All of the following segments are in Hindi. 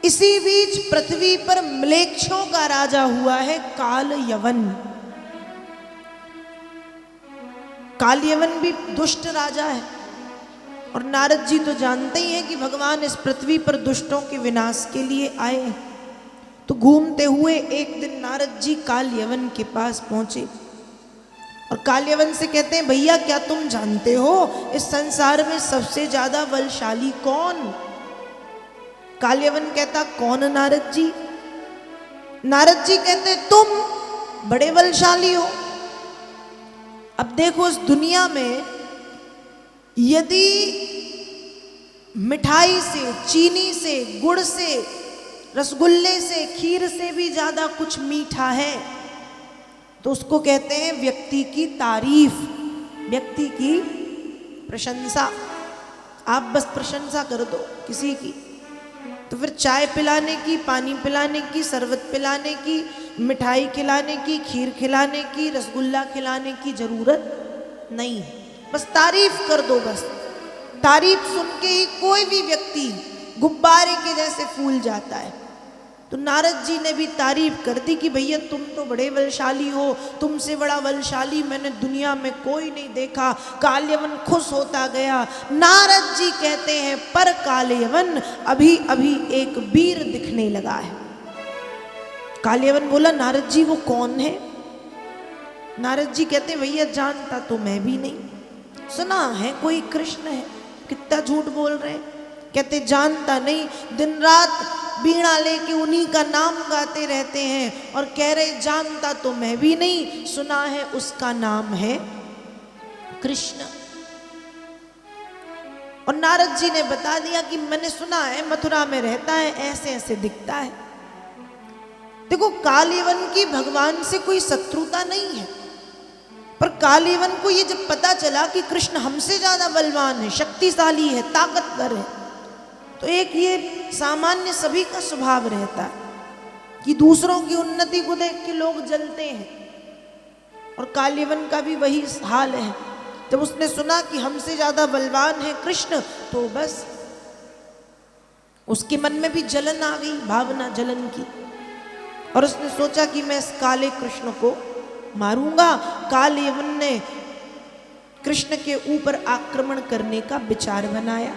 इसी बीच पृथ्वी पर म्लेच्छों का राजा हुआ है काल यवन। काल यवन भी दुष्ट राजा है और नारद जी तो जानते ही हैं कि भगवान इस पृथ्वी पर दुष्टों के विनाश के लिए आए हैं। तो घूमते हुए एक दिन नारद जी काल यवन के पास पहुंचे और काल यवन से कहते हैं, भैया क्या तुम जानते हो इस संसार में सबसे ज्यादा बलशाली कौन? काल यवन कहता, कौन नारद जी? नारद जी कहते, तुम बड़े बलशाली हो। अब देखो इस दुनिया में यदि मिठाई से, चीनी से, गुड़ से, रसगुल्ले से, खीर से भी ज्यादा कुछ मीठा है तो उसको कहते हैं व्यक्ति की तारीफ, व्यक्ति की प्रशंसा। आप बस प्रशंसा कर दो किसी की तो फिर चाय पिलाने की, पानी पिलाने की, शरबत पिलाने की, मिठाई खिलाने की, खीर खिलाने की, रसगुल्ला खिलाने की जरूरत नहीं है। बस तारीफ कर दो। बस तारीफ सुन के ही कोई भी व्यक्ति गुब्बारे के जैसे फूल जाता है। तो नारद जी ने भी तारीफ कर दी कि भैया तुम तो बड़े बलशाली हो, तुमसे बड़ा बलशाली मैंने दुनिया में कोई नहीं देखा। काल यवन खुश होता गया। नारद जी कहते हैं, पर काल यवन अभी अभी एक वीर दिखने लगा है। काल यवन बोला, नारद जी वो कौन है? नारद जी कहते हैं, भैया जानता तो मैं भी नहीं, सुना है कोई कृष्ण है। कितना झूठ बोल रहे हैं। कहते जानता नहीं, दिन रात बीणा लेके उन्हीं का नाम गाते रहते हैं और कह रहे जानता तो मैं भी नहीं, सुना है उसका नाम है कृष्ण। और नारद जी ने बता दिया कि मैंने सुना है मथुरा में रहता है, ऐसे ऐसे दिखता है। देखो काल यवन की भगवान से कोई शत्रुता नहीं है, पर काल यवन को ये जब पता चला कि कृष्ण हमसे ज्यादा बलवान है, शक्तिशाली है, ताकतवर है, तो एक ये सामान्य सभी का स्वभाव रहता है कि दूसरों की उन्नति को देख के लोग जलते हैं। और काल यवन का भी वही हाल है। जब उसने सुना कि हमसे ज्यादा बलवान है कृष्ण तो बस उसके मन में भी जलन आ गई, भावना जलन की, और उसने सोचा कि मैं इस काले कृष्ण को मारूंगा। काल यवन ने कृष्ण के ऊपर आक्रमण करने का विचार बनाया।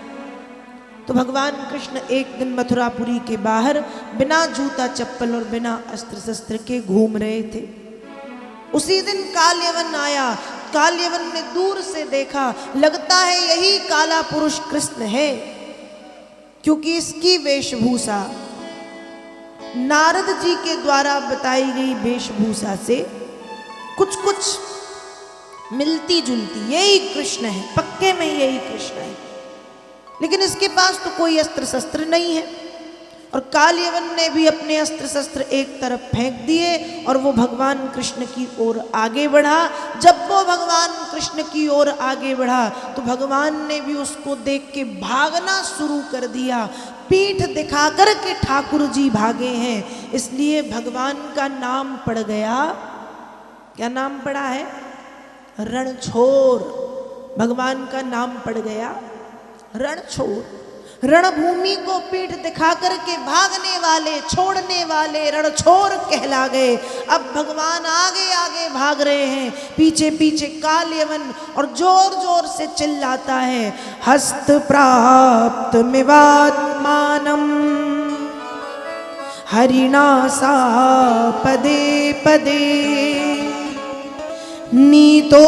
तो भगवान कृष्ण एक दिन मथुरापुरी के बाहर बिना जूता चप्पल और बिना अस्त्र शस्त्र के घूम रहे थे। उसी दिन काल यवन आया। काल यवन ने दूर से देखा, लगता है यही काला पुरुष कृष्ण है, क्योंकि इसकी वेशभूषा नारद जी के द्वारा बताई गई वेशभूषा से कुछ कुछ मिलती जुलती, यही कृष्ण है, पक्के में यही कृष्ण है। लेकिन इसके पास तो कोई अस्त्र शस्त्र नहीं है। और काल यवन ने भी अपने अस्त्र शस्त्र एक तरफ फेंक दिए और वो भगवान कृष्ण की ओर आगे बढ़ा। जब वो भगवान कृष्ण की ओर आगे बढ़ा तो भगवान ने भी उसको देख के भागना शुरू कर दिया। पीठ दिखा कर के ठाकुर जी भागे हैं, इसलिए भगवान का नाम पड़ गया, क्या नाम पड़ा है? रणछोर। भगवान का नाम पड़ गया रणछोर। रणभूमि को पीठ दिखा करके भागने वाले, छोड़ने वाले रणछोर कहला गए। अब भगवान आगे आगे भाग रहे हैं, पीछे पीछे काल यवन, और जोर जोर से चिल्लाता है, हस्त प्राप्त मिवात्मानम हरिणा सा पदे पदे नीतो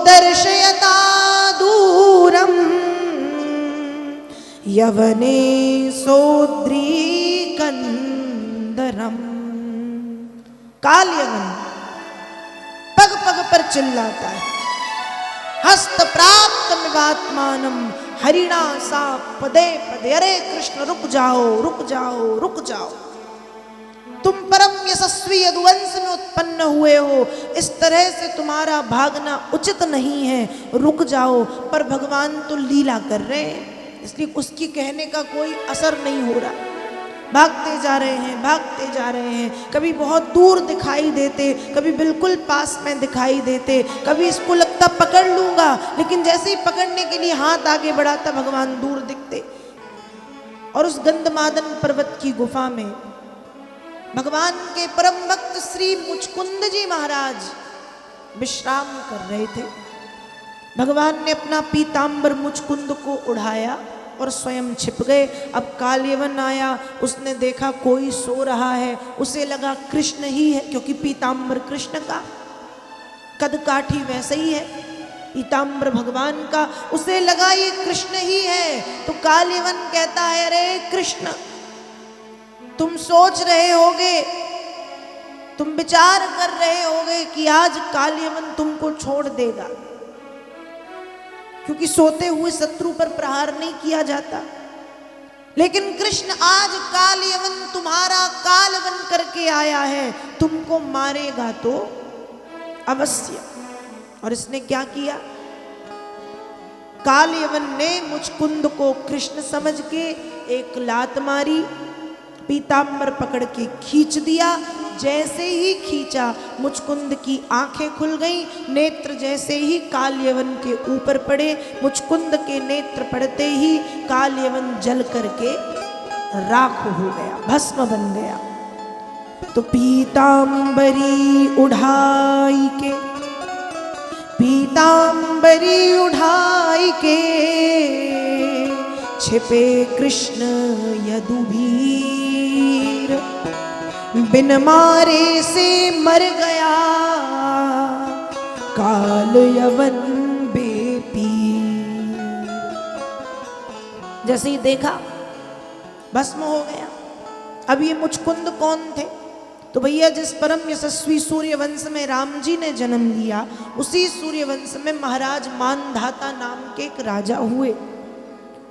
दर्शयता दूरम यवने सोद्री कंदरम। काल यवन पग पग पर चिल्लाता है, हस्त प्राप्त मिवात्मानम हरिणा सा पदे पदे। अरे कृष्ण रुक जाओ, रुक जाओ, रुक जाओ, तुम परम यशस्वी यदुवंश में उत्पन्न हुए हो, इस तरह से तुम्हारा भागना उचित नहीं है, रुक जाओ। पर भगवान तो लीला कर रहे हैं, इसलिए उसकी कहने का कोई असर नहीं हो रहा। भागते जा रहे हैं, भागते जा रहे हैं, कभी बहुत दूर दिखाई देते, कभी बिल्कुल पास में दिखाई देते, कभी इसको लगता पकड़ लूंगा, लेकिन जैसे ही पकड़ने के लिए हाथ आगे बढ़ाता भगवान दूर दिखते। और उस गंधमादन पर्वत की गुफा में भगवान के परम भक्त श्री मुचकुंद जी महाराज विश्राम कर रहे थे। भगवान ने अपना पीतांबर मुचकुंद को उड़ाया और स्वयं छिप गए। अब काल्यवन आया, उसने देखा कोई सो रहा है, उसे लगा कृष्ण ही है, क्योंकि पीतांबर कृष्ण का, कद काठी वैसे ही है पीतांबर भगवान का, उसे लगा ये कृष्ण ही है। तो काल्यवन कहता है, अरे कृष्ण, तुम सोच रहे होगे, तुम विचार कर रहे होगे कि आज काल्यवन तुमको छोड़ देगा, क्योंकि सोते हुए शत्रु पर प्रहार नहीं किया जाता। लेकिन कृष्ण आज काल्यवन तुम्हारा काल बन करके आया है, तुमको मारेगा तो अवश्य। और इसने क्या किया? काल्यवन ने मुचकुंद को कृष्ण समझ के एक लात मारी, पीतांबर पकड़ के खींच दिया। जैसे ही खींचा, मुचकुंद की आंखें खुल गईं, नेत्र जैसे ही काल्यवन के ऊपर पड़े, मुचकुंद के नेत्र पड़ते ही काल्यवन जल करके राख हो गया, भस्म बन गया। तो पीतांबरी उठाई के, पीतांबरी उठाई के, छिपे कृष्ण यदुवीर, बिन मारे से मर गया काल्यवन बेपीर। जैसे ही देखा भस्म हो गया। अब ये मुचकुंद कौन थे? तो भैया, जिस परम यशस्वी सूर्यवंश में राम जी ने जन्म लिया, उसी सूर्यवंश में महाराज मानधाता नाम के एक राजा हुए।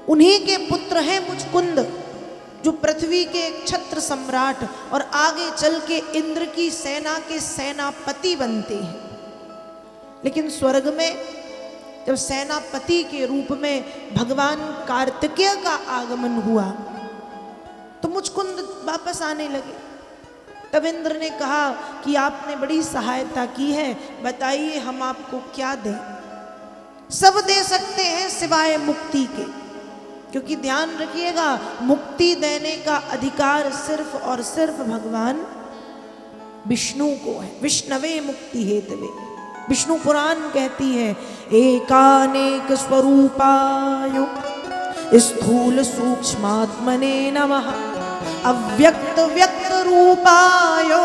उन्हीं के पुत्र हैं मुचकुंद, जो पृथ्वी के एक छत्र सम्राट और आगे चल के इंद्र की सेना के सेनापति बनते हैं। लेकिन स्वर्ग में जब सेनापति के रूप में भगवान कार्तिकेय का आगमन हुआ, तो मुचकुंद वापस आने लगे। तब इंद्र ने कहा कि आपने बड़ी सहायता की है, बताइए हम आपको क्या दें? सब दे सकते हैं सिवाय मुक्ति के, क्योंकि ध्यान रखिएगा, मुक्ति देने का अधिकार सिर्फ और सिर्फ भगवान विष्णु को है। विष्णवे मुक्ति हेतवे, विष्णु पुराण कहती है, एकानेक स्वरूपायो स्थूल सूक्ष्मात्मने नमः, अव्यक्त व्यक्त रूपायो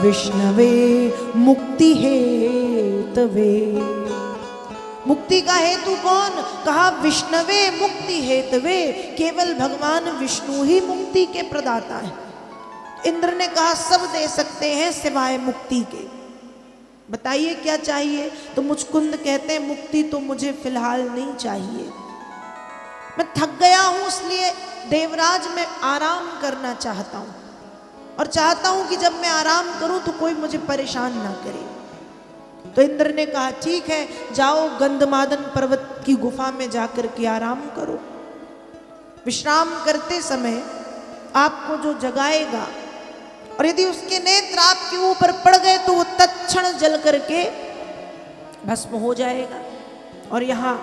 विष्णवे मुक्ति हेतवे। मुक्ति का हेतु कौन? कहा विष्णवे मुक्ति हेतवे, केवल भगवान विष्णु ही मुक्ति के प्रदाता है। इंद्र ने कहा सब दे सकते हैं सिवाय मुक्ति के, बताइए क्या चाहिए? तो मुचकुंद कहते हैं, मुक्ति तो मुझे फिलहाल नहीं चाहिए, मैं थक गया हूं, इसलिए देवराज में आराम करना चाहता हूं, और चाहता हूं कि जब मैं आराम करूं तो कोई मुझे परेशान ना करे। तो इंद्र ने कहा ठीक है, जाओ गंधमादन पर्वत की गुफा में जाकर के आराम करो। विश्राम करते समय आपको जो जगाएगा, और यदि उसके नेत्र आपके ऊपर पड़ गए तो वो तत्क्षण जल करके भस्म हो जाएगा। और यहाँ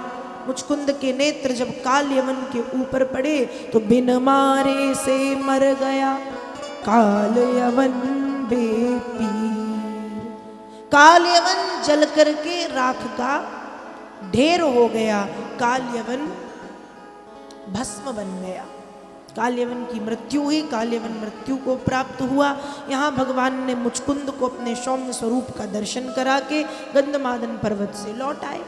मुचकुंद के नेत्र जब काल्यवन के ऊपर पड़े तो बिन मारे से मर गया काल्यवन बेपीर। काल्यवन जल करके राख का ढेर हो गया, काल्यवन भस्म बन गया। काल्यवन की मृत्यु हुई, काल्यवन मृत्यु को प्राप्त हुआ। यहाँ भगवान ने मुचकुंद को अपने सौम्य स्वरूप का दर्शन करा के गंधमादन पर्वत से लौट आए।